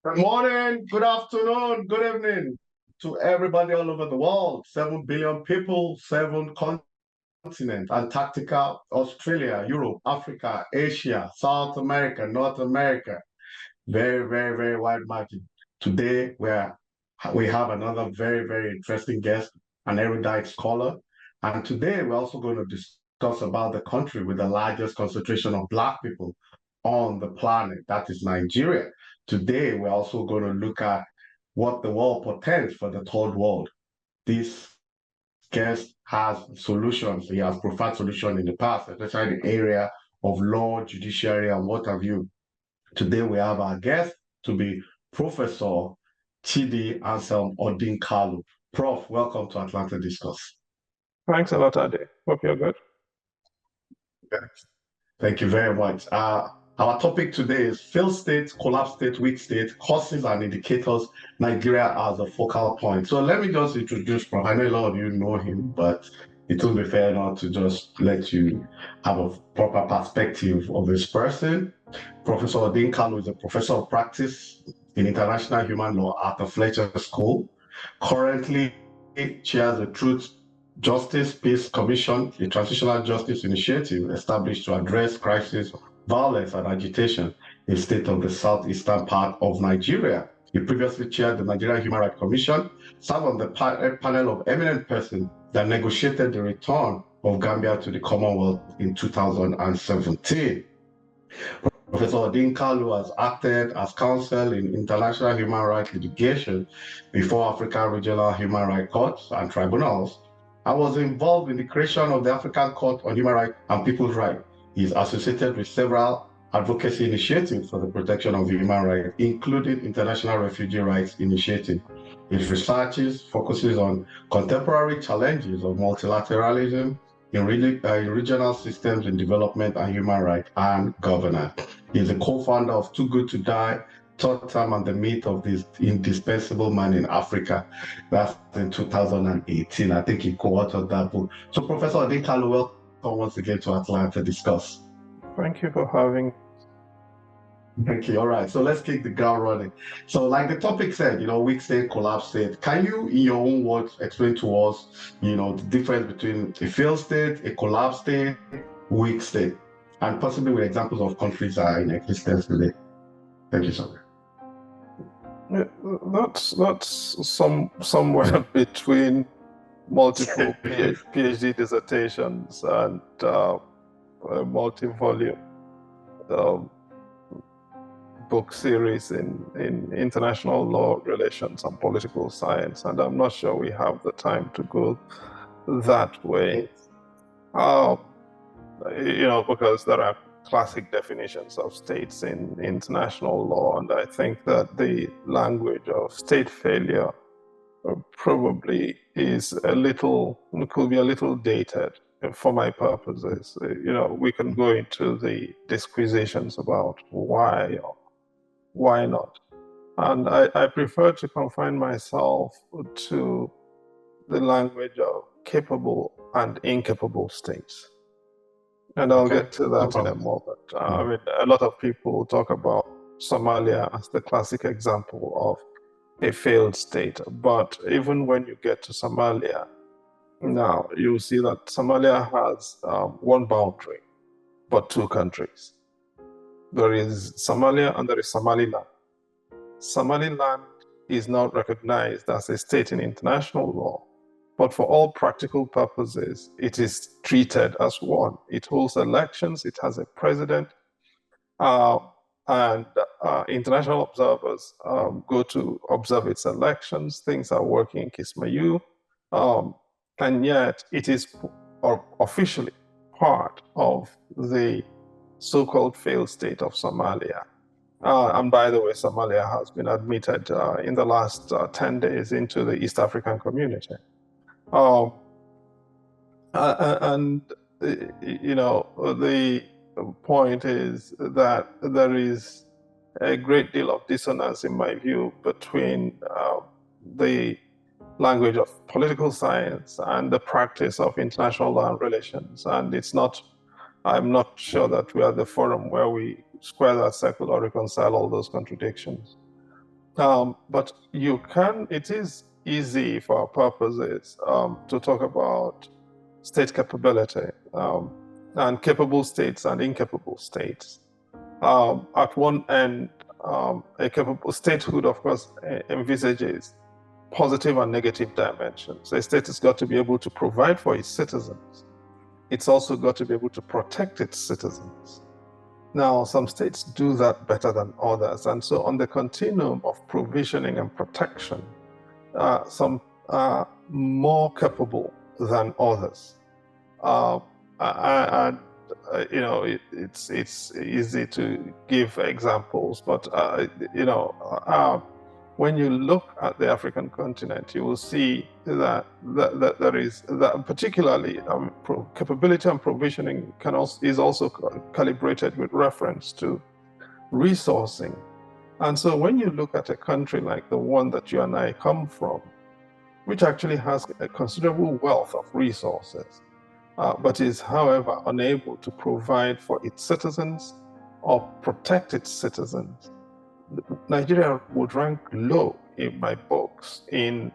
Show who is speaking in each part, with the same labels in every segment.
Speaker 1: Good morning, good afternoon, good evening to everybody all over the world. 7 billion people, seven continents: Antarctica, Australia, Europe, Africa, Asia, South America, North America. Very, very, very wide margin. Today, we have another very, very interesting guest, an erudite scholar. And today, we're also going to discuss about the country with the largest concentration of Black people on the planet, that is Nigeria. Today, we're also going to look at what the world portends for the third world. This guest has solutions. He has preferred solutions in the past, especially in the area of law, judiciary, and what have you. Today, we have our guest to be Professor Chidi Anselm Odin Kalu. Prof, welcome to Atlanta Discuss.
Speaker 2: Thanks a lot, Ade. Hope you're good.
Speaker 1: Yes. Thank you very much. Our topic today is failed state, collapsed state, weak state, causes and indicators, Nigeria as a focal point. So let me just introduce Prof. I know a lot of you know him, but it will be fair not to just let you have a proper perspective of this person. Professor Odin Kalu is a professor of practice in international human law at the Fletcher School. Currently, chairs the Truth, Justice, Peace Commission, a transitional justice initiative established to address crisis, violence, and agitation in the state of the southeastern part of Nigeria. He previously chaired the Nigerian Human Rights Commission, served on the panel of eminent persons that negotiated the return of Gambia to the Commonwealth in 2017. Professor Odin Kalu has acted as counsel in international human rights litigation before African regional human rights courts and tribunals. I was involved in the creation of the African Court on Human Rights and People's Rights. He is associated with several advocacy initiatives for the protection of human rights, including International Refugee Rights Initiative. His research focuses on contemporary challenges of multilateralism in regional systems in development and human rights and governance. He is a co-founder of Too Good to Die, Third Time and the Myth of this Indispensable Man in Africa. That's in 2018. I think he co-authored that book. So Professor Odin Kalu, welcome once again to Atlanta Discuss.
Speaker 2: Thank you for having.
Speaker 1: Thank you. All right. So let's kick the ground running. So like the topic said, weak state, collapsed state. Can you, in your own words, explain to us, the difference between a failed state, a collapsed state, weak state, and possibly with examples of countries that are in existence today? Thank you, sir.
Speaker 2: That's somewhere between multiple PhD dissertations and multi-volume book series in international law relations and political science, and I'm not sure we have the time to go that way. Because there are classic definitions of states in international law, and I think that the language of state failure probably could be a little dated for my purposes. We can go into the disquisitions about why or why not. And I prefer to confine myself to the language of capable and incapable states. And I'll get to that in a moment. A lot of people talk about Somalia as the classic example of a failed state. But even when you get to Somalia, now you'll see that Somalia has one boundary, but two countries. There is Somalia and there is Somaliland. Somaliland is not recognized as a state in international law, but for all practical purposes, it is treated as one. It holds elections, it has a president, and international observers go to observe its elections. Things are working in Kismayu, and yet it is officially part of the so-called failed state of Somalia. And by the way, Somalia has been admitted in the last 10 days into the East African Community. The point is that there is a great deal of dissonance, in my view, between the language of political science and the practice of international law and relations. And I'm not sure that we are the forum where we square that circle or reconcile all those contradictions. But it is easy for our purposes to talk about state capability and capable states and incapable states. At one end, a capable statehood, of course, envisages positive and negative dimensions. A state has got to be able to provide for its citizens. It's also got to be able to protect its citizens. Now, some states do that better than others. And so on the continuum of provisioning and protection, some are more capable than others. It's easy to give examples, but when you look at the African continent, you will see that there is that particularly capability and provisioning is also calibrated with reference to resourcing. And so when you look at a country like the one that you and I come from, which actually has a considerable wealth of resources, but is, however, unable to provide for its citizens or protect its citizens, Nigeria would rank low in my books in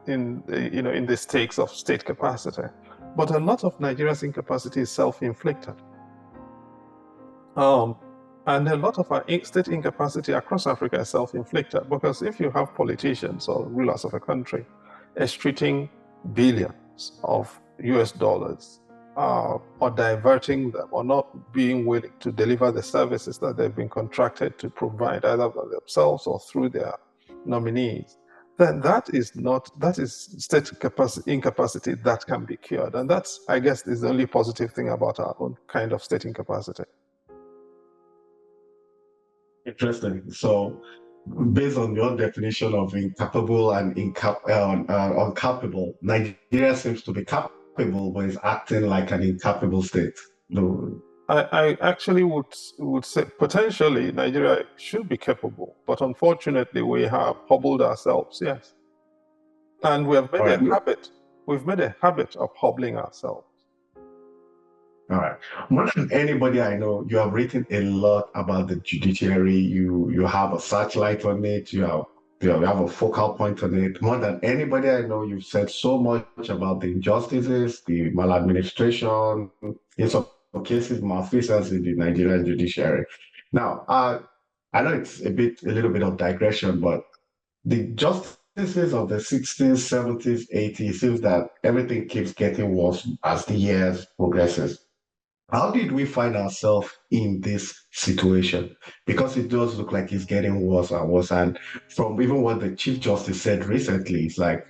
Speaker 2: the stakes of state capacity. But a lot of Nigeria's incapacity is self-inflicted. And a lot of our state incapacity across Africa is self-inflicted, because if you have politicians or rulers of a country extracting billions of US dollars or diverting them, or not being willing to deliver the services that they've been contracted to provide, either by themselves or through their nominees, then that is state incapacity that can be cured. And that's, I guess, is the only positive thing about our own kind of state incapacity.
Speaker 1: Interesting. So, based on your definition of incapable and uncapable, Nigeria seems to be capable, but is acting like an incapable state. No.
Speaker 2: I actually would say potentially Nigeria should be capable, but unfortunately we have hobbled ourselves, yes. And we have made a habit. We've made a habit of hobbling ourselves.
Speaker 1: All right. More than anybody I know, you have written a lot about the judiciary. You have a searchlight on it. You have a focal point on it. More than anybody I know, you've said so much about the injustices, the maladministration, in some cases, malfeasance in the Nigerian judiciary. Now, I know it's a little bit of digression, but the justices of the 60s, 70s, 80s, seems that everything keeps getting worse as the years progresses. How did we find ourselves in this situation? Because it does look like it's getting worse and worse. And from even what the Chief Justice said recently, it's like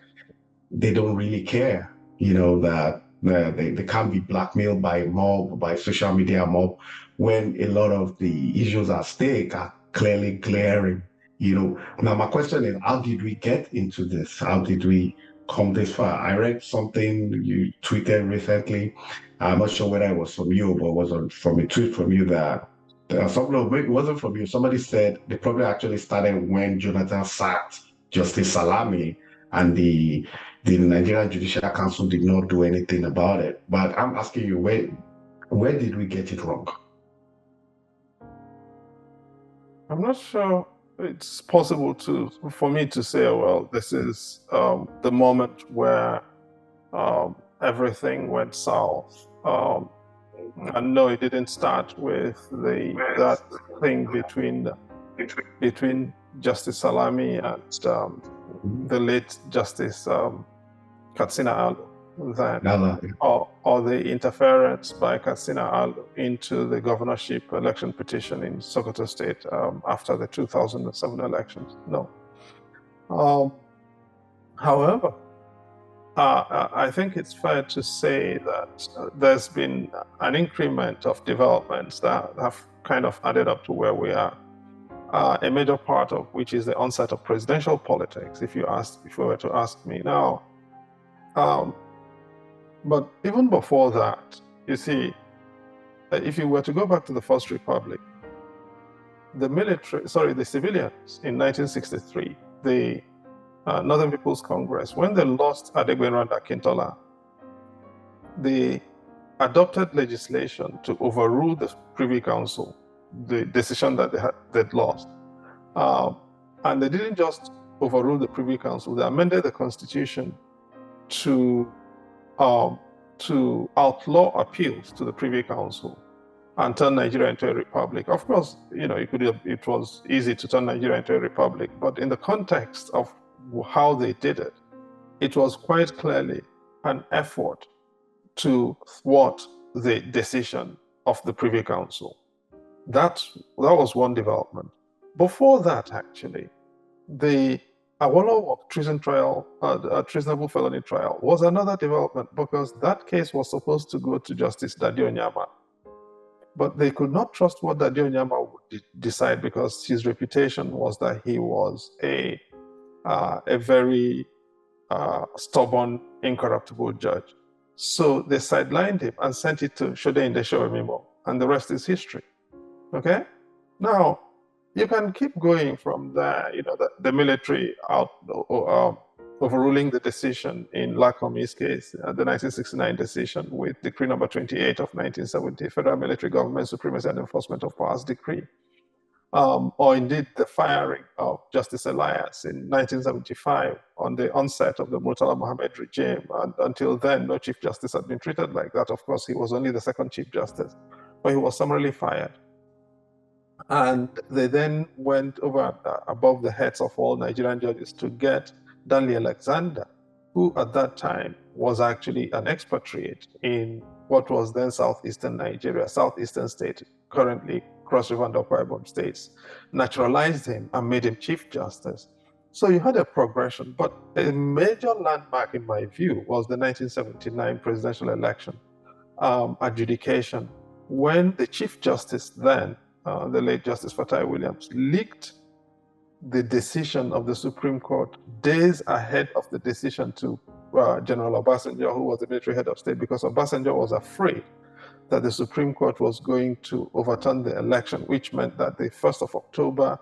Speaker 1: they don't really care, that they can't be blackmailed by mob, by social media mob, when a lot of the issues at stake are clearly glaring. Now my question is, how did we get into this? How did we come this far? I read something you tweeted recently. I'm not sure whether it was from you, but it was from a tweet from you that it wasn't from you. Somebody said the problem actually started when Jonathan sacked Justice Salami, and the Nigerian Judicial Council did not do anything about it. But I'm asking you, where did we get it wrong?
Speaker 2: I'm not sure it's possible for me to say, well, this is the moment where everything went south. And no, it didn't start with that thing between Justice Salami and the late Justice Katsina Allo, or the interference by Katsina Allo into the governorship election petition in Sokoto State after the 2007 elections. No. However, I think it's fair to say that there's been an increment of developments that have kind of added up to where we are. A major part of which is the onset of presidential politics, if you were to ask me now. But even before that, you see, if you were to go back to the First Republic, the civilians in 1963, the Northern People's Congress, when they lost Adegbenro Akintola, they adopted legislation to overrule the Privy Council, the decision that they'd lost. And they didn't just overrule the Privy Council, they amended the Constitution to outlaw appeals to the Privy Council and turn Nigeria into a republic. Of course, it was easy to turn Nigeria into a republic, but in the context of how they did it, it was quite clearly an effort to thwart the decision of the Privy Council. That was one development. Before that, actually, the Awolowo treason trial, treasonable felony trial, was another development because that case was supposed to go to Justice Dade Onyama. But they could not trust what Dade Onyama would decide because his reputation was that he was a very stubborn, incorruptible judge. So they sidelined him and sent it to Shode Indeshowemimo, and the rest is history. Okay? Now, you can keep going from there, the military overruling the decision in Lacomi's case, the 1969 decision with Decree number 28 of 1970, Federal Military Government Supremacy and Enforcement of Powers Decree, or indeed the firing of Justice Elias in 1975 on the onset of the Murtala Mohammed regime. And until then, no Chief Justice had been treated like that. Of course, he was only the second Chief Justice, but he was summarily fired. And they then went over above the heads of all Nigerian judges to get Danley Alexander, who at that time was actually an expatriate in what was then southeastern Nigeria, southeastern state, currently Cross River and Akwa Ibom states, naturalized him and made him Chief Justice. So you had a progression, but a major landmark in my view was the 1979 presidential election adjudication, when the Chief Justice then, the late Justice Fatai Williams, leaked the decision of the Supreme Court days ahead of the decision to General Obasanjo, who was the military head of state, because Obasanjo was afraid that the Supreme Court was going to overturn the election, which meant that the 1st of October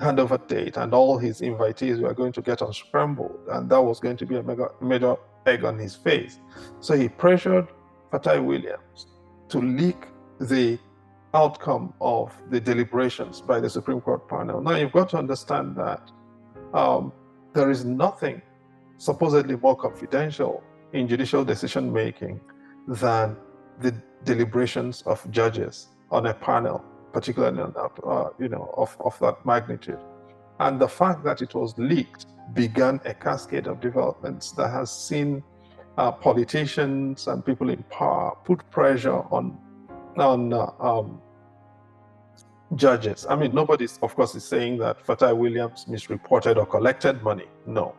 Speaker 2: handover date and all his invitees were going to get unscrambled, and that was going to be a major egg on his face. So he pressured Fatai Williams to leak the outcome of the deliberations by the Supreme Court panel. Now, you've got to understand that there is nothing supposedly more confidential in judicial decision-making than the deliberations of judges on a panel, particularly on of that magnitude. And the fact that it was leaked began a cascade of developments that has seen politicians and people in power put pressure on judges. I mean, nobody, of course, is saying that Fatai Williams misreported or collected money. No.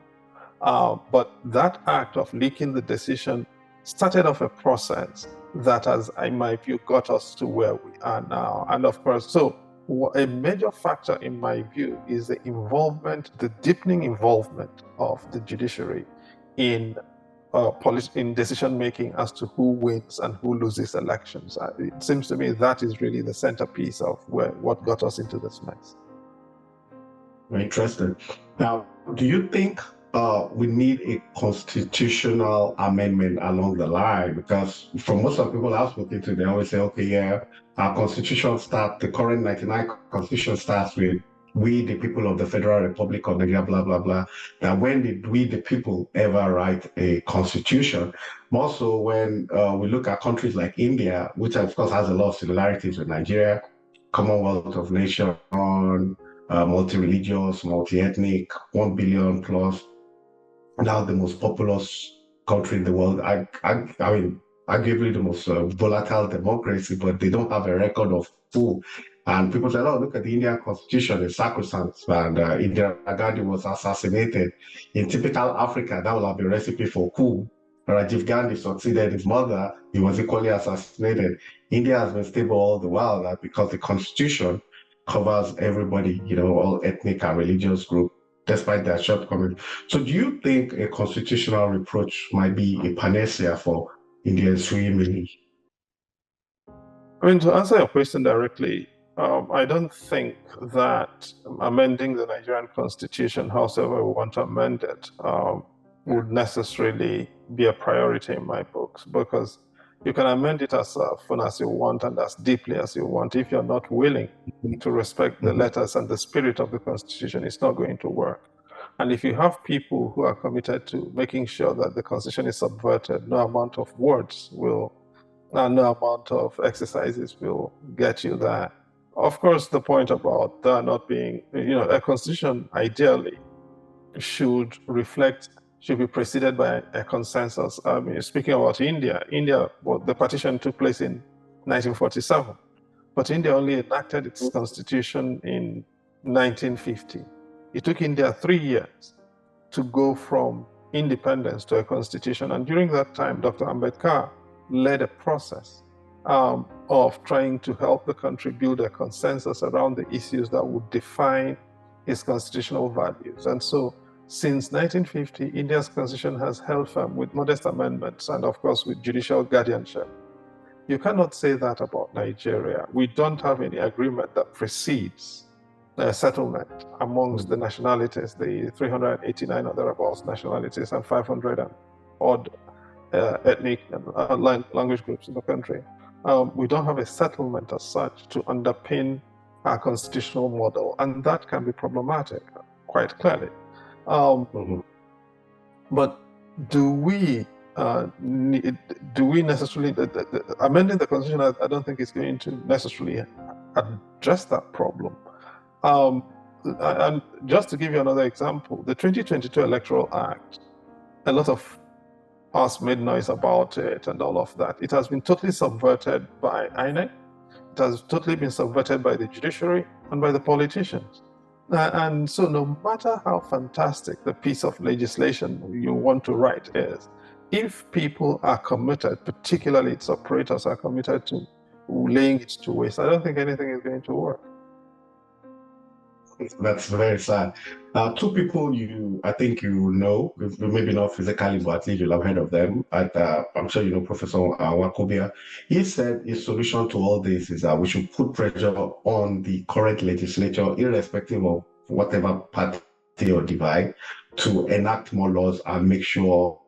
Speaker 2: But that act of leaking the decision started off a process that has, in my view, got us to where we are now. And of course, so a major factor in my view is the involvement, the deepening involvement of the judiciary in decision-making as to who wins and who loses elections. It seems to me that is really the centerpiece of what got us into this mess.
Speaker 1: Interesting. Now, do you think we need a constitutional amendment along the line? Because from most of the people I've spoken to, they always say, okay, yeah, our constitution the current 99 constitution starts with we, the people of the Federal Republic of Nigeria, blah, blah, blah. Now, when did we, the people, ever write a constitution? More so when we look at countries like India, which of course has a lot of similarities with Nigeria, Commonwealth of Nations, multi-religious, multi-ethnic, 1 billion plus, now the most populous country in the world. I mean, arguably the most volatile democracy, but they don't have a record of coup. And people say, oh, look at the Indian constitution, it's sacrosanct, and Indira Gandhi was assassinated. In typical Africa, that would have been a recipe for coup. Rajiv Gandhi succeeded his mother, he was equally assassinated. India has been stable all the while because the constitution covers everybody, all ethnic and religious groups, despite their shortcomings. So do you think a constitutional reproach might be a panacea for Indians really?
Speaker 2: I mean, to answer your question directly, I don't think that amending the Nigerian constitution, however we want to amend it, would necessarily be a priority in my books, because You can amend it as often as you want and as deeply as you want. If you're not willing to respect the letters and the spirit of the Constitution, it's not going to work. And if you have people who are committed to making sure that the Constitution is subverted, no amount of words will, and no amount of exercises will get you there. Of course, the point about there not being, a Constitution ideally should be preceded by a consensus. I mean, speaking about India, well, the partition took place in 1947, but India only enacted its constitution in 1950. It took India 3 years to go from independence to a constitution. And during that time, Dr. Ambedkar led a process of trying to help the country build a consensus around the issues that would define its constitutional values. And so since 1950, India's constitution has held firm with modest amendments and, of course, with judicial guardianship. You cannot say that about Nigeria. We don't have any agreement that precedes a settlement amongst the nationalities, the 389 or thereabouts nationalities and 500 and odd ethnic and language groups in the country. We don't have a settlement as such to underpin our constitutional model, and that can be problematic, quite clearly. But do we necessarily, amending the Constitution, I don't think is going to necessarily address that problem. And just to give you another example, the 2022 Electoral Act, a lot of us made noise about it and all of that. It has been totally subverted by INEC. It has totally been subverted by the judiciary and by the politicians. And so no matter how fantastic the piece of legislation you want to write is, if people are committed, particularly its operators are committed to laying it to waste, I don't think anything is going to work.
Speaker 1: That's very sad. Two people I think you know, maybe not physically, but at least you'll have heard of them. I'm sure you know Professor Nwankobia. He said his solution to all this is that we should put pressure on the current legislature, irrespective of whatever party or divide, to enact more laws and make sure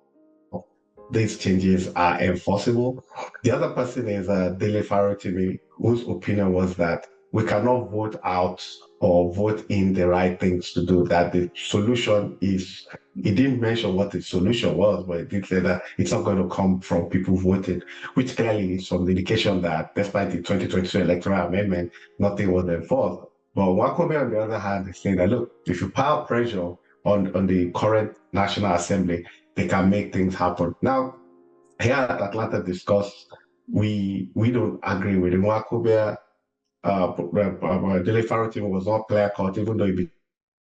Speaker 1: these changes are enforceable. The other person is Dele Farotimi, whose opinion was that we cannot vote out or vote in the right things to do, that the solution is, he didn't mention what the solution was, but he did say that it's not going to come from people voting, which clearly is some indication that despite the 2022 electoral amendment, nothing was enforced. But Nwankobia, on the other hand, is saying that, look, if you pile pressure on the current National Assembly, they can make things happen. Now, here at Atlanta Discuss, we don't agree with Nwankobia. Dele Farotimi was not clear-cut, even though he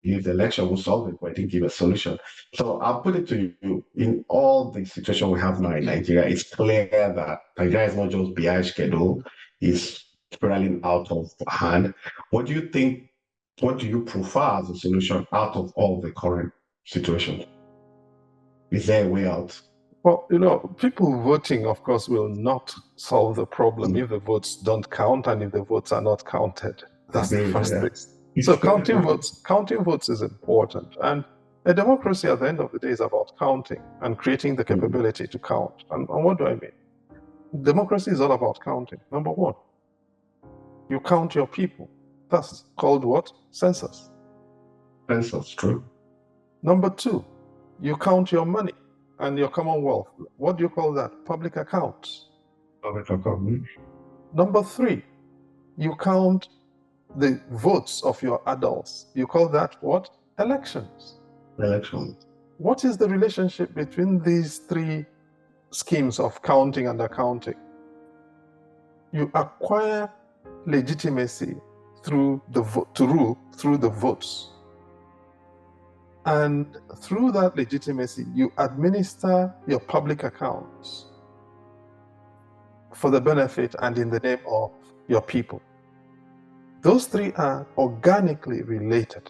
Speaker 1: believed the election will solve it, but he didn't give a solution. So I'll put it to you, in all the situation we have now in Nigeria, it's clear that Nigeria is not just behind schedule, it's spiraling out of hand. What do you think, what do you prefer as a solution out of all the current situations? Is there a way out?
Speaker 2: Well, people voting, of course, will not solve the problem if the votes don't count and if the votes are not counted. That's the first thing. So counting votes is important. And a democracy at the end of the day is about counting and creating the capability to count. And what do I mean? Democracy is all about counting. Number one, you count your people. That's called what? Census.
Speaker 1: Census, true.
Speaker 2: Number two, you count your money and your commonwealth. What do you call that? Public accounts.
Speaker 1: Public account.
Speaker 2: Number three, you count the votes of your adults. You call that what? Elections.
Speaker 1: Elections.
Speaker 2: What is the relationship between these three schemes of counting and accounting? You acquire legitimacy through the vote, to rule through the votes. And through that legitimacy, you administer your public accounts for the benefit and in the name of your people. Those three are organically related.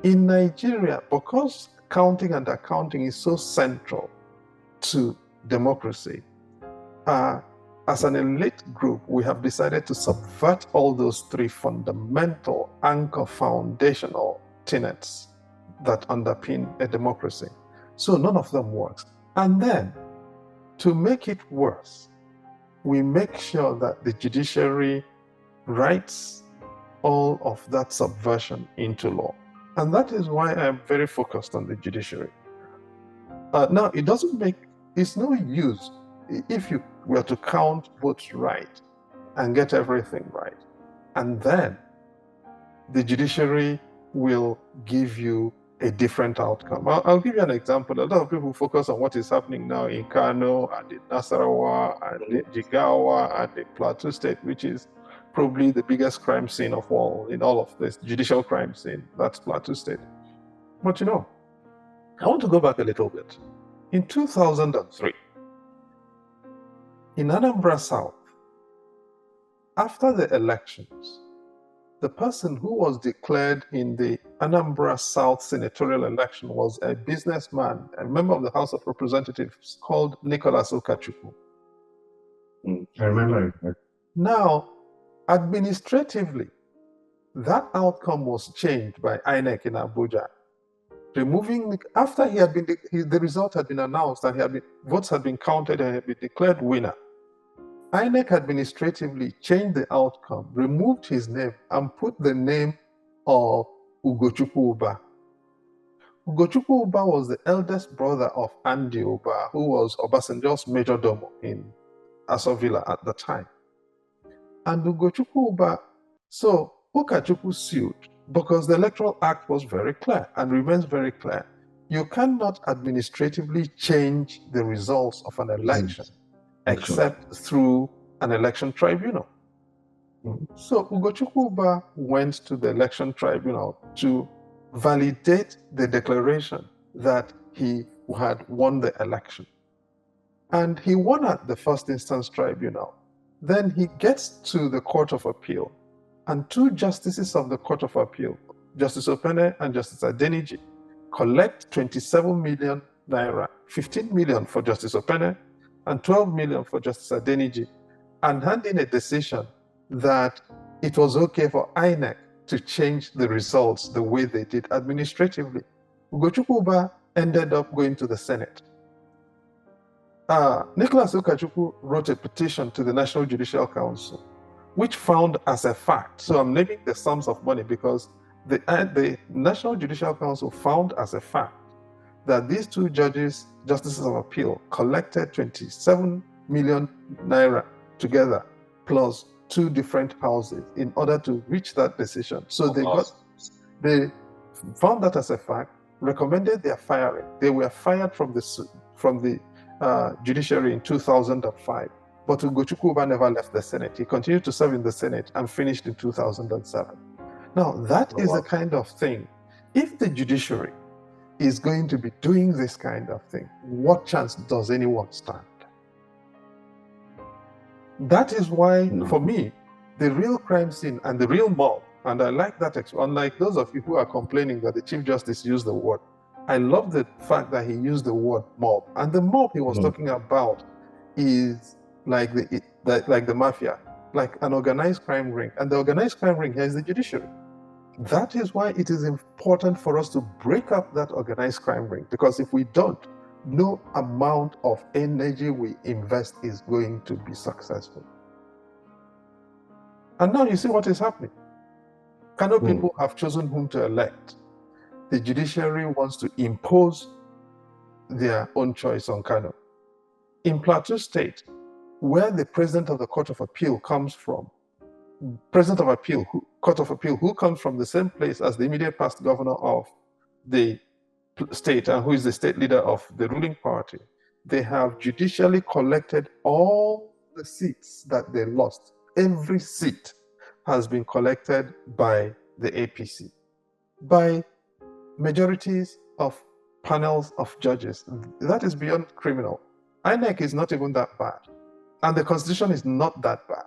Speaker 2: In Nigeria, because counting and accounting is so central to democracy, as an elite group, we have decided to subvert all those three fundamental anchor foundational tenets that underpin a democracy. So none of them works. And then, to make it worse, we make sure that the judiciary writes all of that subversion into law. And that is why I'm very focused on the judiciary. Now, it's no use if you were to count votes right and get everything right, and then the judiciary will give you a different outcome. I'll give you an example. A lot of people focus on what is happening now in Kano and in Nasarawa and in Jigawa and in Plateau State, which is probably the biggest crime scene of all in all of this judicial crime scene. That's Plateau State. But I want to go back a little bit. In 2003, in Anambra South, after the elections, the person who was declared in the Anambra South senatorial election was a businessman, a member of the House of Representatives called Nicholas Ukachukwu.
Speaker 1: I remember it.
Speaker 2: Now, administratively, that outcome was changed by INEC in Abuja, removing, after the result had been announced and votes had been counted and had been declared winner. INEC administratively changed the outcome, removed his name, and put the name of Ugochukwu Uba. Ugochukwu Uba was the eldest brother of Andy Uba, who was Obasanjo's major domo in Aso Villa at the time. And Ugochukwu Uba, so Ukachukwu sued because the Electoral Act was very clear and remains very clear. You cannot administratively change the results of an election except through an election tribunal. So Ugochukwu Uba went to the election tribunal to validate the declaration that he had won the election. And he won at the first instance tribunal. Then he gets to the Court of Appeal, and two justices of the Court of Appeal, Justice Opene and Justice Adeniji, collect 27 million naira, 15 million for Justice Opene and 12 million for Justice Adeniji, and hand in a decision that it was okay for INEC to change the results the way they did administratively. Ugochukwu Uba ended up going to the Senate. Nicholas Ukachukwu wrote a petition to the National Judicial Council, which found as a fact, so I'm naming the sums of money because the National Judicial Council found as a fact that these two judges, justices of appeal, collected 27 million naira together, plus two different houses in order to reach that decision. So they found that as a fact, recommended their firing. They were fired from the judiciary in 2005. But Ugochukwu Uba never left the Senate. He continued to serve in the Senate and finished in 2007. Now, that is the kind of thing. If the judiciary is going to be doing this kind of thing, what chance does anyone stand? That is why, for me, the real crime scene and the real mob, and I like that, unlike those of you who are complaining that the Chief Justice used the word, I love the fact that he used the word mob. And the mob he was talking about is like the mafia, like an organized crime ring. And the organized crime ring here is the judiciary. That is why it is important for us to break up that organized crime ring, because if we don't, no amount of energy we invest is going to be successful. And now you see what is happening. Kano people have chosen whom to elect. The judiciary wants to impose their own choice on Kano. In Plateau State, where the president of the Court of Appeal comes from, Court of Appeal, who comes from the same place as the immediate past governor of the state and who is the state leader of the ruling party, they have judicially collected all the seats that they lost. Every seat has been collected by the APC, by majorities of panels of judges. That is beyond criminal. INEC is not even that bad, and the Constitution is not that bad.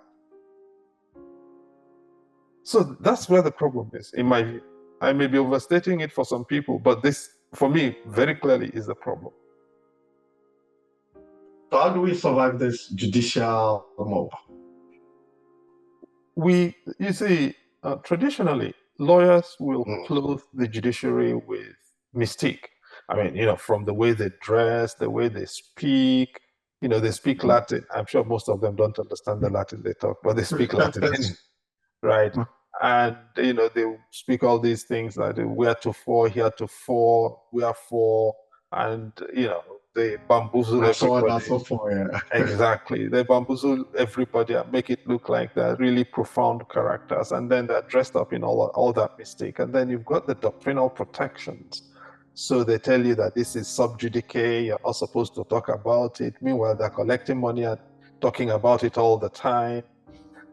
Speaker 2: So that's where the problem is, in my view. I may be overstating it for some people, but this, for me, very clearly is the problem.
Speaker 1: So how do we survive this judicial mob?
Speaker 2: You see, traditionally, lawyers will clothe the judiciary with mystique. I mean, from the way they dress, the way they speak, They speak Latin. I'm sure most of them don't understand the Latin they talk, but they speak Latin anyway, right? And they speak all these things like wheretofore, heretofore, wherefore, and they bamboozle
Speaker 1: And so on and
Speaker 2: everybody.
Speaker 1: so forth. Yeah.
Speaker 2: Exactly. They bamboozle everybody and make it look like they're really profound characters. And then they're dressed up in all that mystique. And then you've got the doctrinal protections. So they tell you that this is sub judice, you're not supposed to talk about it. Meanwhile, they're collecting money and talking about it all the time.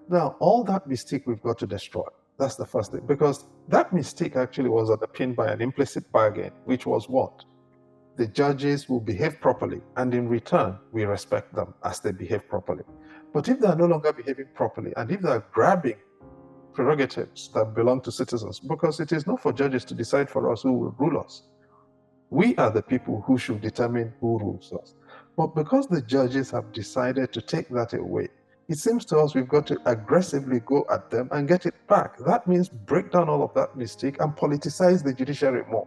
Speaker 2: Now, all that mystique we've got to destroy. That's the first thing. Because that mystique actually was underpinned by an implicit bargain, which was what? The judges will behave properly, and in return, we respect them as they behave properly. But if they are no longer behaving properly, and if they are grabbing prerogatives that belong to citizens, because it is not for judges to decide for us who will rule us. We are the people who should determine who rules us. But because the judges have decided to take that away, it seems to us we've got to aggressively go at them and get it back. That means break down all of that mystique and politicize the judiciary more.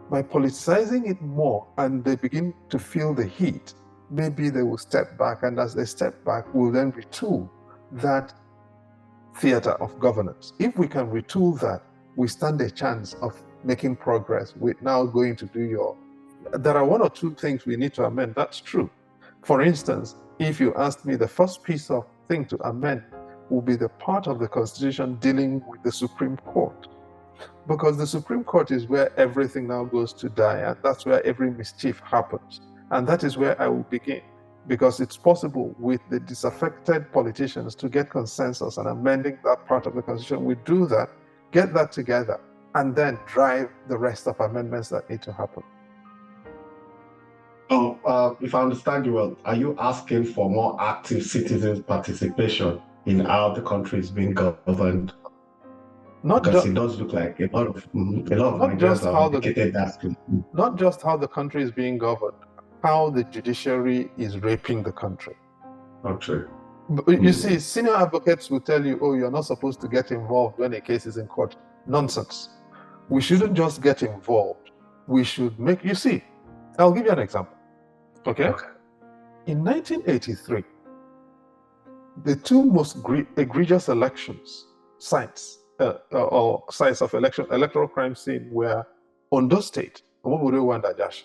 Speaker 2: By politicizing it more and they begin to feel the heat, maybe they will step back, and as they step back, we'll then retool that theater of governance. If we can retool that, we stand a chance of making progress. We're now going to do there are one or two things we need to amend. That's true. For instance, if you asked me, the first piece of thing to amend will be the part of the Constitution dealing with the Supreme Court. Because the Supreme Court is where everything now goes to die, and that's where every mischief happens. And that is where I will begin, because it's possible with the disaffected politicians to get consensus on amending that part of the Constitution. We do that, get that together, and then drive the rest of amendments that need to happen.
Speaker 1: If I understand you well, are you asking for more active citizens' participation in how the country is being governed? Because it does look like a lot of Nigerians have indicated that.
Speaker 2: Not just how the country is being governed, how the judiciary is raping the country.
Speaker 1: Not true.
Speaker 2: You see, senior advocates will tell you, oh, you're not supposed to get involved when a case is in court. Nonsense. We shouldn't just get involved. We should make, you see, I'll give you an example. Okay? In 1983, the two most egregious sites of electoral crime scene were Ondo State, Omobore and Ajashi.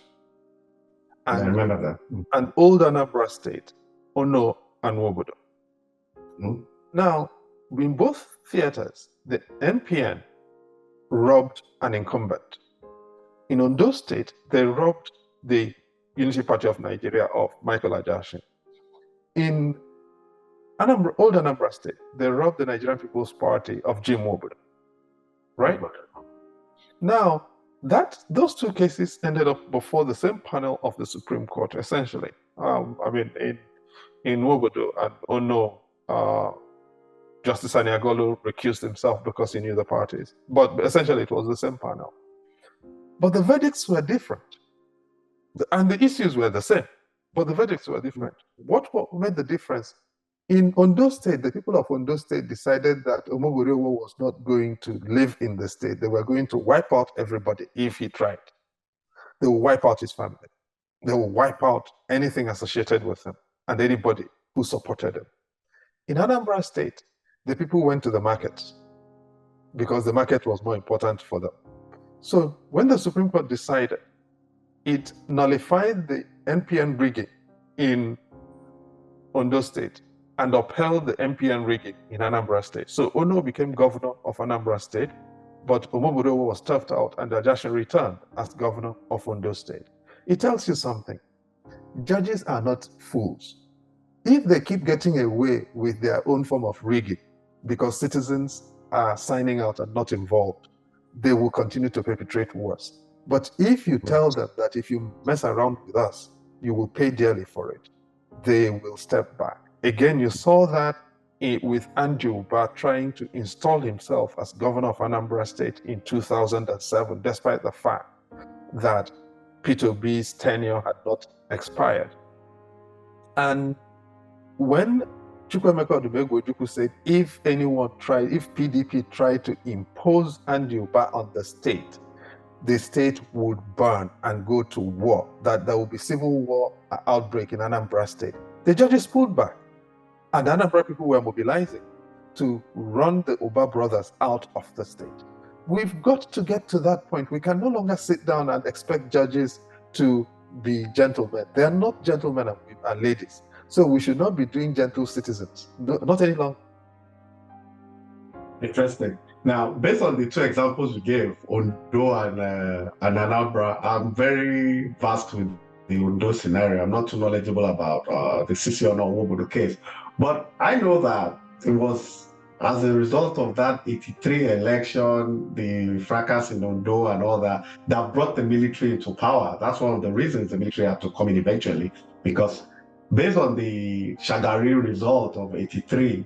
Speaker 1: I remember that.
Speaker 2: And Old Anambra State, Ono and Wobodo. Now, in both theaters, the NPN robbed an incumbent. In Ondo State, they robbed the Unity Party of Nigeria of Michael Ajashi. In Old Anambra State, they robbed the Nigerian People's Party of Jim Wobodo. Right? Now, those two cases ended up before the same panel of the Supreme Court, essentially. In Wobodo and Ono, Justice Aniagolu recused himself because he knew the parties. But essentially, it was the same panel. But the verdicts were different. And the issues were the same, but the verdicts were different. What made the difference? In Ondo State, the people of Ondo State decided that Omobore was not going to live in the state. They were going to wipe out everybody if he tried. They will wipe out his family. They will wipe out anything associated with him and anybody who supported him. In Anambra State, the people went to the markets because the market was more important for them. So when the Supreme Court decided, it nullified the NPN rigging in Ondo State and upheld the NPN rigging in Anambra State. So Ono became governor of Anambra State, but Omobore was turfed out and Ajashi returned as governor of Ondo State. It tells you something. Judges are not fools. If they keep getting away with their own form of rigging because citizens are signing out and not involved, they will continue to perpetrate worse. But if you tell them that if you mess around with us, you will pay dearly for it, they will step back. Again, you saw that with Andrew Uba trying to install himself as governor of Anambra State in 2007, despite the fact that Peter Obi's tenure had not expired. And when Chukwuemeka Odumegwu said, if PDP tried to impose Andrew Uba on the state, the state would burn and go to war, that there would be civil war outbreak in Anambra State. The judges pulled back, and the Anambra people were mobilizing to run the Oba brothers out of the state. We've got to get to that point. We can no longer sit down and expect judges to be gentlemen. They are not gentlemen and ladies. So we should not be doing gentle citizens, not any longer.
Speaker 1: Interesting. Now, based on the two examples you gave, Ondo and Anambra, I'm very vast with the Ondo scenario. I'm not too knowledgeable about the Sisi Onowobodo case, but I know that it was as a result of that 83 election, the fracas in Ondo and all that, that brought the military into power. That's one of the reasons the military had to come in eventually, because based on the Shagari result of 83,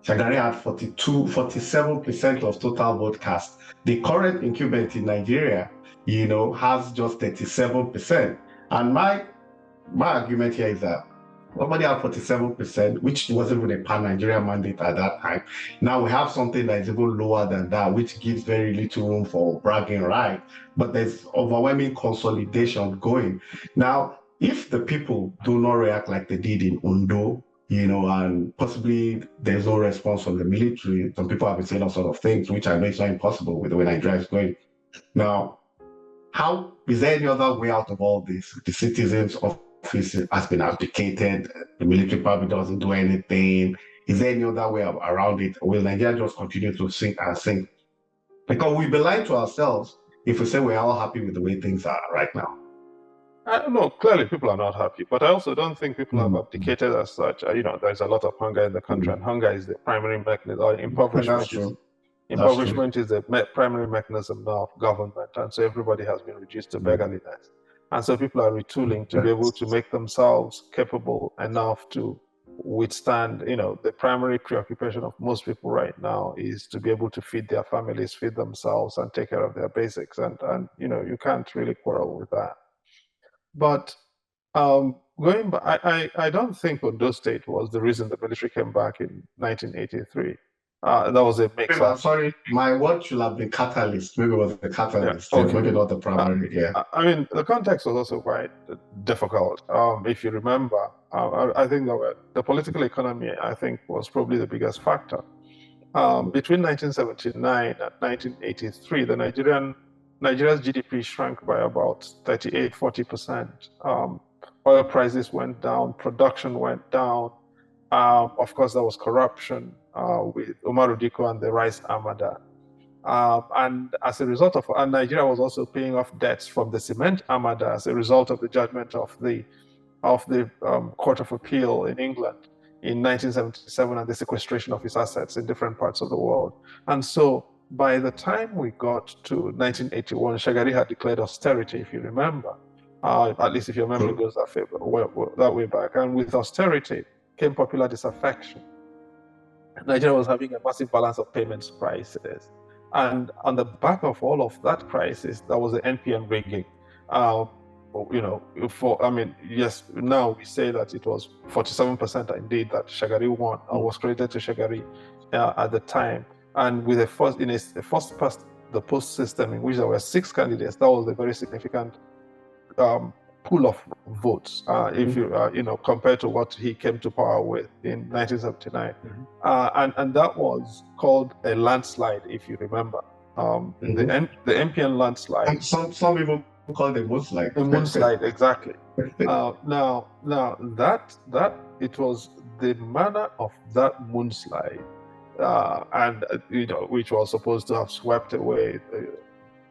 Speaker 1: Shagari had 47% of total vote cast. The current incumbent in Nigeria, has just 37%. And my argument here is that nobody had 47%, which wasn't even a pan-Nigerian mandate at that time. Now we have something that is even lower than that, which gives very little room for bragging right. But there's overwhelming consolidation going. Now, if the people do not react like they did in Ondo, and possibly there's no response from the military. Some people have been saying all sort of things, which I know is not impossible with the way Nigeria is going. Now, how is there any other way out of all this? The citizens' office has been abdicated. The military probably doesn't do anything. Is there any other way around it? Will Nigeria just continue to sink and sink? Because we be lying to ourselves if we say we're all happy with the way things are right now.
Speaker 2: No, clearly people are not happy, but I also don't think people have abdicated as such. There's a lot of hunger in the country, and hunger is the primary mechanism. Impoverishment is the primary mechanism now of government, and so everybody has been reduced to beggarliness. And so people are retooling to be able to make themselves capable enough to withstand, the primary preoccupation of most people right now is to be able to feed their families, feed themselves, and take care of their basics. And you can't really quarrel with that. But going back, I don't think Ondo State was the reason the military came back in 1983. That was a mix.
Speaker 1: Sorry, my word should have been catalyst. Maybe it was the catalyst. Yeah, okay. Maybe not the primary.
Speaker 2: I mean, the context was also quite difficult. If you remember, I think the political economy, I think, was probably the biggest factor. Between 1979 and 1983, Nigeria's GDP shrank by about 38–40%. Oil prices went down, production went down. Of course, there was corruption with Umaru Dikko and the Rice Armada. And as a result of, and Nigeria was also paying off debts from the Cement Armada as a result of the judgment of the Court of Appeal in England in 1977 and the sequestration of its assets in different parts of the world. And so by the time we got to 1981, Shagari had declared austerity, if you remember. At least if your memory goes that way back. And with austerity came popular disaffection. Nigeria was having a massive balance of payments crisis. And on the back of all of that crisis, there was the NPN rigging. Yes, now we say that it was 47% indeed that Shagari won, or was credited to Shagari at the time. And with a first past the post system in which there were 6 candidates, that was a very significant pool of votes. If you compared to what he came to power with in 1979, and that was called a landslide, if you remember. The NPN landslide.
Speaker 1: And some even call it a moonslide.
Speaker 2: A moonslide, exactly. Now that it was the manner of that moonslide. Which was supposed to have swept away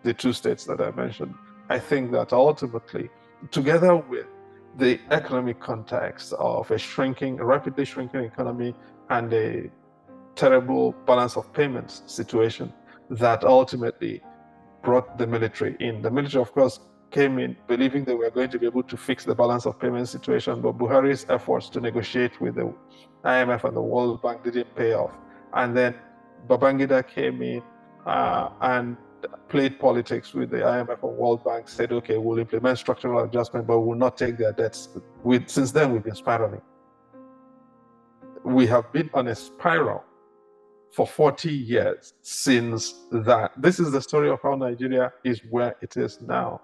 Speaker 2: the 2 states that I mentioned. I think that ultimately, together with the economic context of a rapidly shrinking economy and a terrible balance of payments situation, that ultimately brought the military in. The military, of course, came in believing they were going to be able to fix the balance of payments situation, but Buhari's efforts to negotiate with the IMF and the World Bank didn't pay off. And then Babangida came in and played politics with the IMF and World Bank, said, okay, we'll implement structural adjustment, but we'll not take their debts. Since then, we've been spiraling. We have been on a spiral for 40 years since that. This is the story of how Nigeria is where it is now.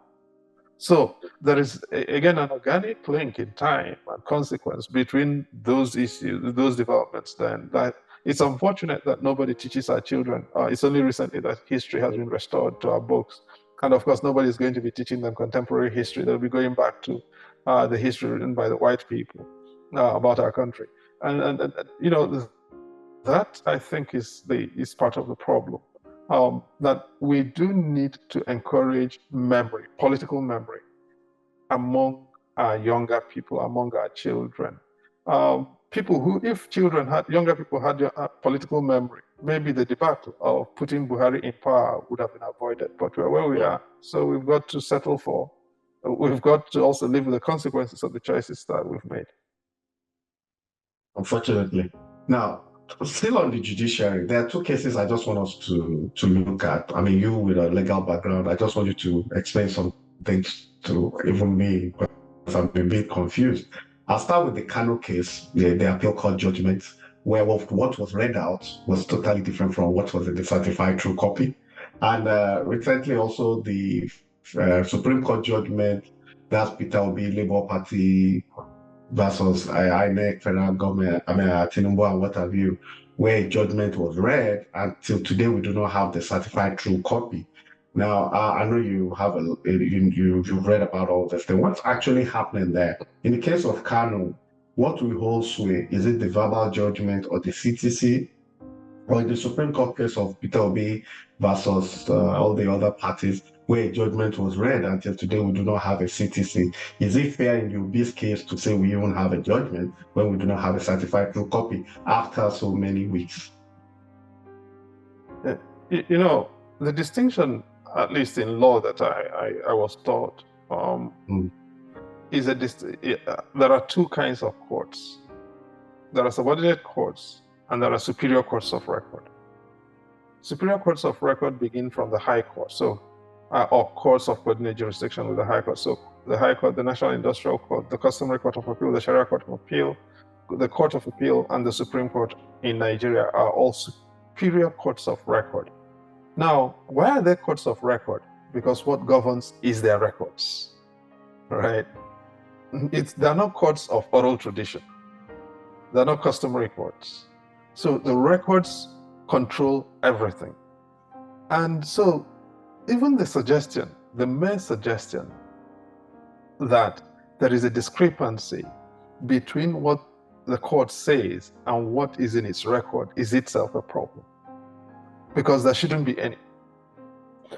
Speaker 2: So there is, again, an organic link in time and consequence between those issues, those developments then. That it's unfortunate that nobody teaches our children. It's only recently that history has been restored to our books. And of course, nobody is going to be teaching them contemporary history. They'll be going back to the history written by the white people about our country. And that I think is part of the problem. That we do need to encourage memory, political memory, among our younger people, among our children. People who, if younger people had political memory, maybe the debacle of putting Buhari in power would have been avoided. But we're where we are, so we've got to settle for. We've got to also live with the consequences of the choices that we've made.
Speaker 1: Unfortunately. Now, still on the judiciary, there are two cases I just want us to look at. I mean, you with a legal background, I just want you to explain some things to even me, because I'm a bit confused. I'll start with the Kano case, the appeal court judgment, where what was read out was totally different from what was in the certified true copy. And recently also the Supreme Court judgment, that's Peter Obi, Labour Party versus INEC, federal government, Tinubu and what have you, where judgment was read. Until today, we do not have the certified true copy. Now, I know you have you've read about all this. Then what's actually happening there? In the case of Kano, what will hold sway? Is it the verbal judgment or the CTC? Or in the Supreme Court case of Peter Obi versus all the other parties, where a judgment was read, until today we do not have a CTC. Is it fair in the Obi's case to say we even have a judgment when we do not have a certified true copy after so many weeks?
Speaker 2: The distinction, at least in law, that I was taught, is there are two kinds of courts. There are subordinate courts and there are superior courts of record. Superior courts of record begin from the High Court, or courts of coordinate jurisdiction with the High Court. So the High Court, the National Industrial Court, the Customary Court of Appeal, the Sharia Court of Appeal, the Court of Appeal, and the Supreme Court in Nigeria are all superior courts of record. Now, why are they courts of record? Because what governs is their records, right? They're not courts of oral tradition. They're not customary courts. So the records control everything. And so even the mere suggestion that there is a discrepancy between what the court says and what is in its record is itself a problem, because there shouldn't be any.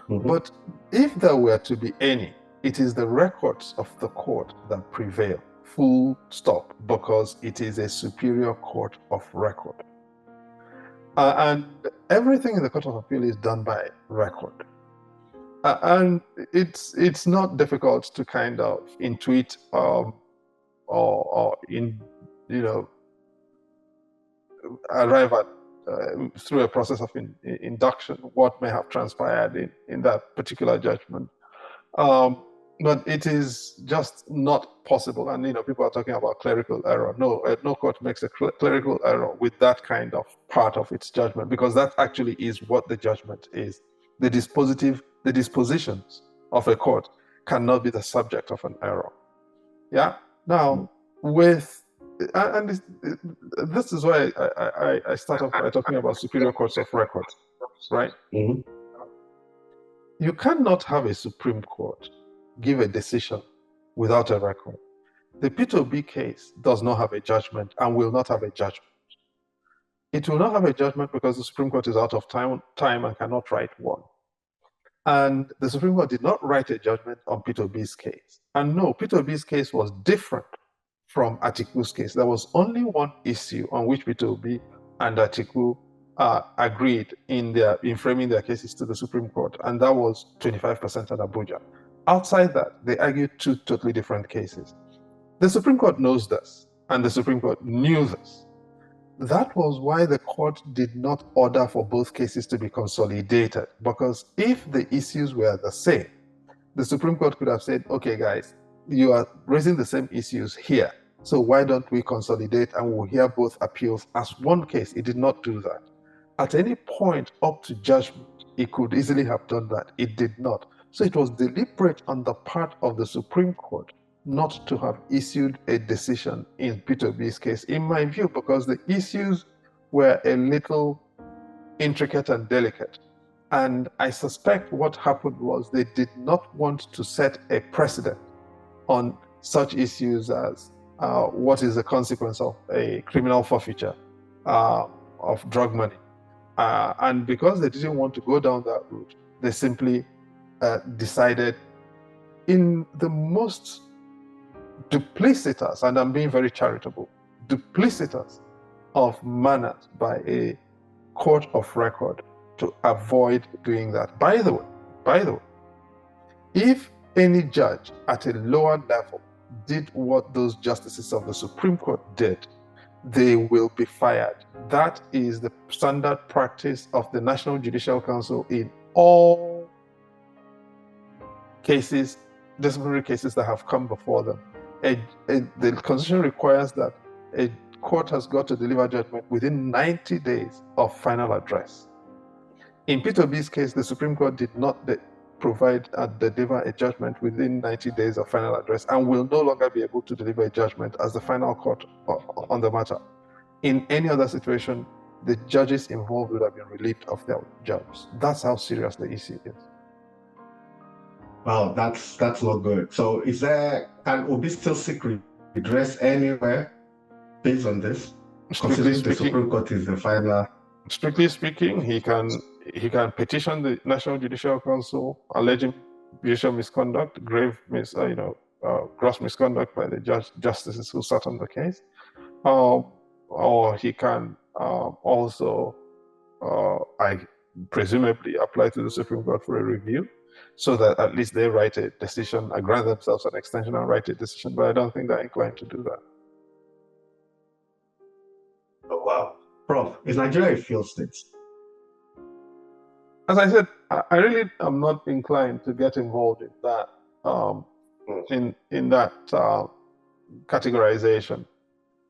Speaker 2: But if there were to be any, it is the records of the court that prevail, full stop, because it is a superior court of record. And everything in the Court of Appeal is done by record. And it's not difficult to kind of intuit arrive at through a process of induction what may have transpired in that particular judgment. But it is just not possible. And people are talking about clerical error. No court makes a clerical error with that kind of part of its judgment, because that actually is what the judgment is. The dispositions of a court cannot be the subject of an error. Yeah. Now, this is why I start off by talking about superior courts of record, right? You cannot have a Supreme Court give a decision without a record. The Peter Obi case does not have a judgment and will not have a judgment. It will not have a judgment because the Supreme Court is out of time and cannot write one. And the Supreme Court did not write a judgment on Peter Obi's case. And no, Peter Obi's case was different from Atiku's case. There was only one issue on which Peter Obi and Atiku agreed in framing their cases to the Supreme Court, and that was 25% at Abuja. Outside that, they argued two totally different cases. The Supreme Court knows this, and the Supreme Court knew this. That was why the court did not order for both cases to be consolidated, because if the issues were the same, the Supreme Court could have said, okay, guys, you are raising the same issues here, so why don't we consolidate and we'll hear both appeals as one case? It did not do that. at any point up to judgment, it could easily have done that. It did not. So it was deliberate on the part of the Supreme Court not to have issued a decision in Peter Obi's case, in my view, because the issues were a little intricate and delicate. And I suspect what happened was they did not want to set a precedent on such issues as what is the consequence of a criminal forfeiture of drug money. And because they didn't want to go down that route, they simply decided in the most duplicitous, and I'm being very charitable, duplicitous of manners by a court of record to avoid doing that. By the way, if any judge at a lower level did what those justices of the Supreme Court did, they will be fired. That is the standard practice of the National Judicial Council in all cases, disciplinary cases that have come before them. The Constitution requires that a court has got to deliver judgment within 90 days of final address. In Peter Obi's case, the Supreme Court did not provide and deliver a judgment within 90 days of final address and will no longer be able to deliver a judgment as the final court on the matter. In any other situation, the judges involved would have been relieved of their jobs. That's how serious the issue is.
Speaker 1: Wow, that's not good. So can Obi still seek redress anywhere based on this? Considering the Supreme Court is the final.
Speaker 2: Strictly speaking, he can petition the National Judicial Council alleging judicial misconduct, grave gross misconduct by the justices who sat on the case, or he can also, presumably, apply to the Supreme Court for a review, so that at least they write a decision, grant themselves an extension and write a decision. But I don't think they're inclined to do that.
Speaker 1: Oh wow, Prof, is Nigeria a failed state?
Speaker 2: As I said, I really am not inclined to get involved in that in that categorization.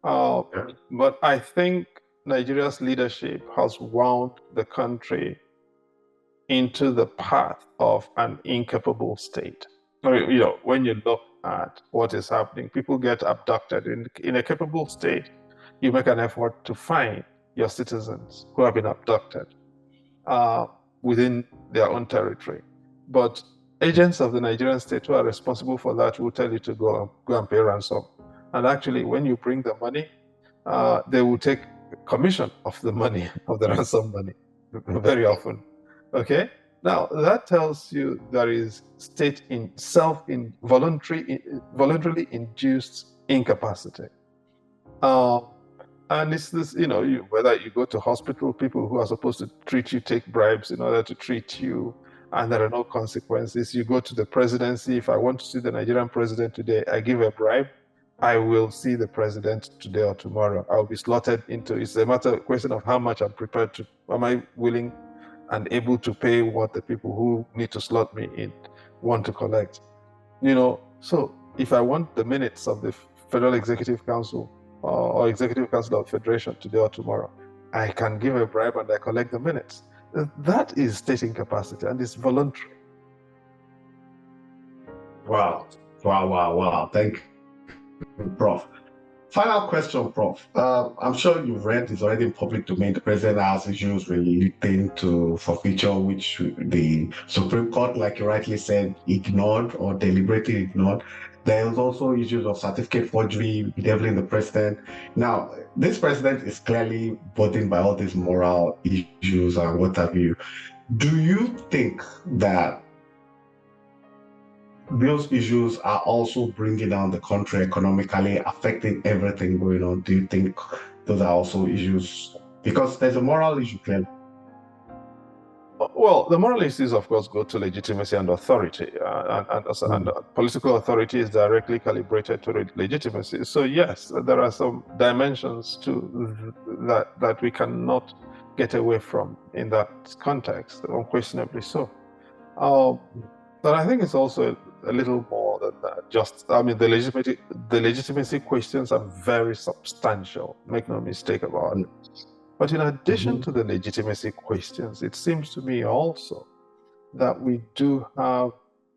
Speaker 2: But I think Nigeria's leadership has wound the country into the path of an incapable state. When you look at what is happening, people get abducted. In a capable state, you make an effort to find your citizens who have been abducted within their own territory. But agents of the Nigerian state who are responsible for that will tell you to go and pay ransom. And actually, when you bring the money, they will take commission of the money, of the ransom money, very often. Okay? Now, that tells you there is state in voluntarily induced incapacity. And it's this, whether you go to hospital, people who are supposed to treat you take bribes in order to treat you, and there are no consequences. You go to the presidency. If I want to see the Nigerian president today, I give a bribe. I will see the president today or tomorrow. I'll be slotted into. It's a question of how much I'm prepared to. Am I willing and able to pay what the people who need to slot me in want to collect? So if I want the minutes of the Federal Executive Council or Executive Council of the Federation today or tomorrow, I can give a bribe and I collect the minutes. That is state incapacity, and it's voluntary.
Speaker 1: Wow. Thank you, Prof. Final question, Prof. I'm sure you've read, it's already in public domain. The president has issues relating to forfeiture, which the Supreme Court, like you rightly said, ignored or deliberately ignored. There's also issues of certificate forgery, bedeviling the president. Now, this president is clearly burdened by all these moral issues and what have you. Do you think that those issues are also bringing down the country economically, affecting everything going on? Do you think those are also issues? Because there's a moral issue clearly.
Speaker 2: Well, the moral issues, of course, go to legitimacy and authority, and political authority is directly calibrated to legitimacy. So yes, there are some dimensions to that we cannot get away from in that context, unquestionably so. But I think it's also a little more than that. The legitimacy questions are very substantial. Make no mistake about it. But in addition to the legitimacy questions, it seems to me also that we do have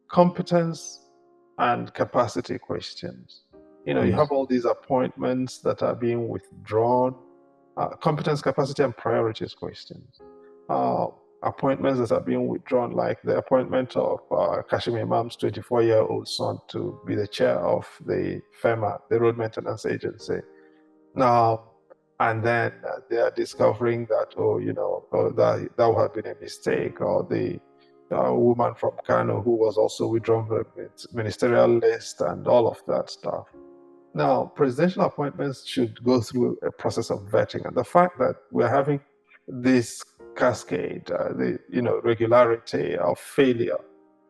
Speaker 2: competence and capacity questions. You
Speaker 1: Yes.
Speaker 2: have all these appointments that are being withdrawn, competence, capacity, and priorities questions. Appointments that are being withdrawn, like the appointment of Kashim Imam's 24-year-old son to be the chair of the FEMA, the Road Maintenance Agency. And then they are discovering that, that would have been a mistake, or the woman from Kano who was also withdrawn from the ministerial list and all of that stuff. Now, presidential appointments should go through a process of vetting, and the fact that we're having this cascade, the regularity of failure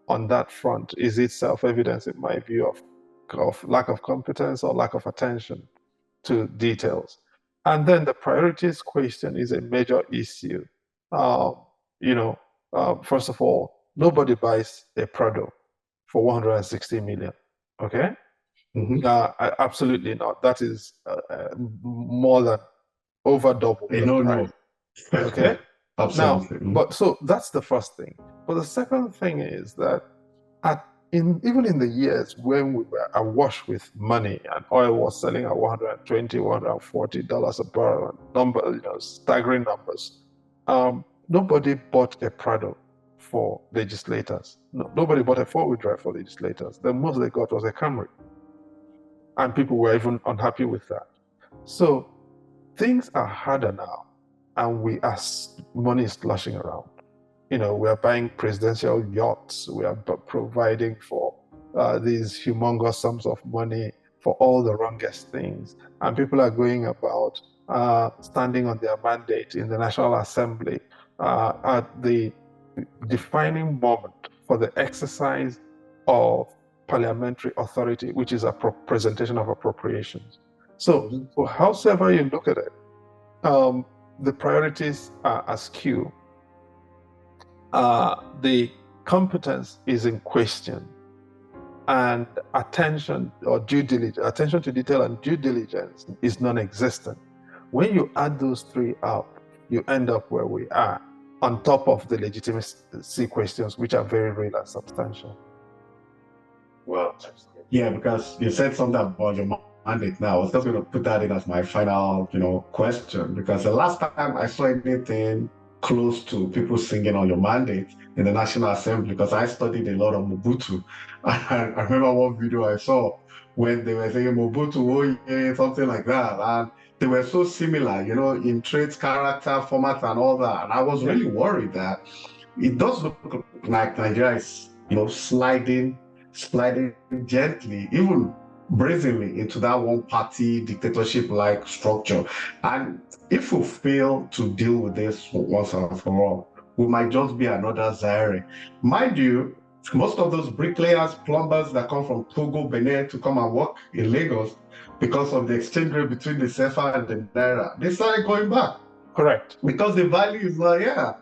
Speaker 2: on that front is itself evidence, in my view, of lack of competence or lack of attention to details. And then the priorities question is a major issue. First of all, nobody buys a Prado for 160 million. Okay? Absolutely not. That is more than over double.
Speaker 1: No.
Speaker 2: Okay?
Speaker 1: Absolutely.
Speaker 2: But so that's the first thing. But the second thing is that even in the years when we were awash with money and oil was selling at $120, $140 a barrel, staggering numbers, nobody bought a Prado for legislators. No, nobody bought a four-wheel drive for legislators. The most they got was a Camry. And people were even unhappy with that. So things are harder now, and money is sloshing around. We are buying presidential yachts. We are providing for these humongous sums of money for all the wrongest things. And people are going about standing on their mandate in the National Assembly at the defining moment for the exercise of parliamentary authority, which is a presentation of appropriations. So howsoever you look at it, the priorities are askew. The competence is in question, and attention to detail and due diligence is non-existent. When you add those three up, you end up where we are, on top of the legitimacy questions, which are very real and substantial.
Speaker 1: Well, yeah, because you said something about your mandate now. I was just going to put that in as my final, question, because the last time I saw anything close to people singing on your mandate in the National Assembly, because I studied a lot of Mobutu. I remember one video I saw when they were saying Mobutu, oh yeah, something like that. And they were so similar, in traits, character, format, and all that. And I was really worried that it does look like Nigeria is, sliding gently, even brazenly, into that one-party dictatorship-like structure. And if we fail to deal with this once and for all, we might just be another Zaire. Mind you, most of those bricklayers, plumbers that come from Togo, Benin to come and work in Lagos, because of the exchange rate between the CFA and the Naira, they started going back.
Speaker 2: Correct.
Speaker 1: Because the value is I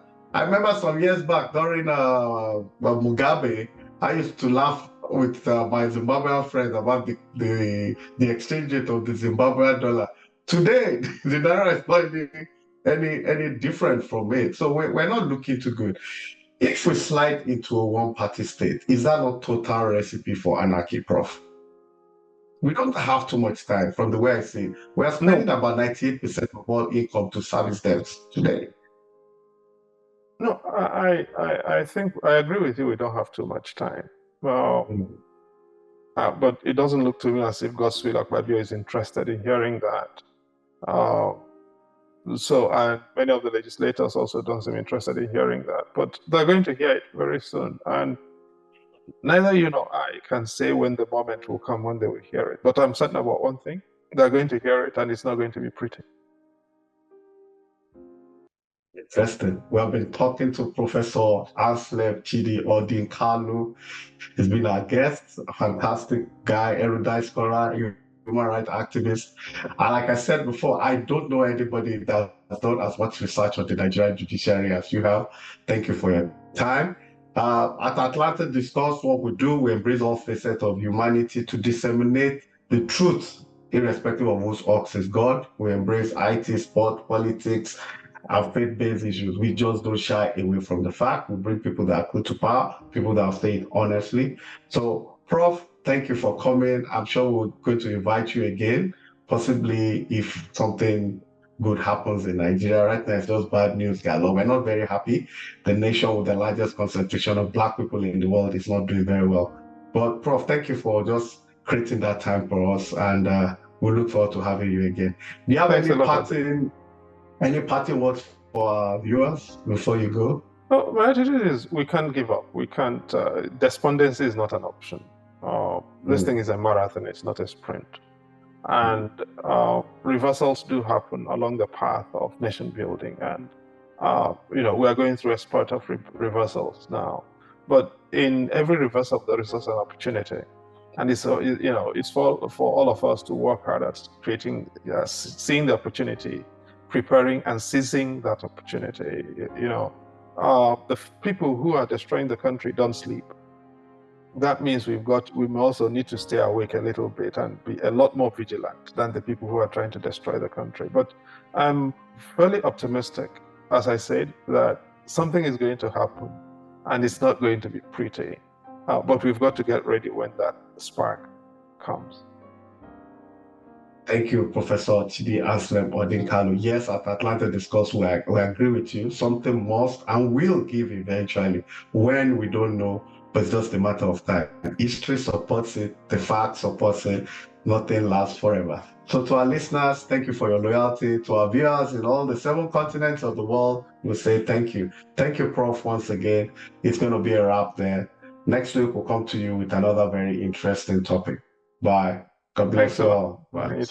Speaker 1: remember some years back during Mugabe, I used to laugh with my Zimbabwean friends about the exchange rate of the Zimbabwean dollar. Today, the Naira is not any different from it. So we're not looking too good. If we slide into a one-party state, is that not total recipe for anarchy, Prof? We don't have too much time from the way I see it. We are spending about 98% of all income to service debts today.
Speaker 2: No, I think I agree with you. We don't have too much time. But it doesn't look to me as if Godswill Akpabio is interested in hearing that. And many of the legislators also don't seem interested in hearing that. But they're going to hear it very soon. And neither you nor I can say when the moment will come when they will hear it. But I'm certain about one thing. They're going to hear it, and it's not going to be pretty.
Speaker 1: Interesting. We have been talking to Professor Anselm Chidi Odin Kalu. He's been our guest, a fantastic guy, erudite scholar, human rights activist. And like I said before, I don't know anybody that has done as much research on the Nigerian judiciary as you have. Thank you for your time. At Atlanta Discuss, what we do, we embrace all facets of humanity to disseminate the truth, irrespective of whose ox is God. We embrace IT, sport, politics, have faith-based issues. We just don't shy away from the fact. We bring people that are close to power, people that are saying honestly. So, Prof, thank you for coming. I'm sure we're going to invite you again, possibly if something good happens in Nigeria. Right now, it's just bad news galore. We're not very happy. The nation with the largest concentration of Black people in the world is not doing very well. But, Prof, thank you for just creating that time for us, and we look forward to having you again. Do you have
Speaker 2: Thanks a lot.
Speaker 1: any parting words for our viewers before you go?
Speaker 2: Oh, my attitude is we can't give up. We can't. Despondency is not an option. This thing is a marathon. It's not a sprint. And reversals do happen along the path of nation building. And we are going through a spurt of reversals now. But in every reversal, there is also an opportunity. And it's for all of us to work hard at creating, seeing the opportunity, preparing and seizing that opportunity. The people who are destroying the country don't sleep. That means we also need to stay awake a little bit and be a lot more vigilant than the people who are trying to destroy the country. But I'm fairly optimistic, as I said, that something is going to happen and it's not going to be pretty. But we've got to get ready when that spark comes.
Speaker 1: Thank you, Professor Chidi Anselm Odinkalu. Yes, at Atlanta Discourse, we agree with you. Something must and will give eventually. When we don't know, but it's just a matter of time. History supports it, the fact supports it, nothing lasts forever. So to our listeners, thank you for your loyalty. To our viewers in all the 7 continents of the world, we'll say thank you. Thank you, Prof, once again. It's going to be a wrap there. Next week, we'll come to you with another very interesting topic. Bye. God bless you all. Bye.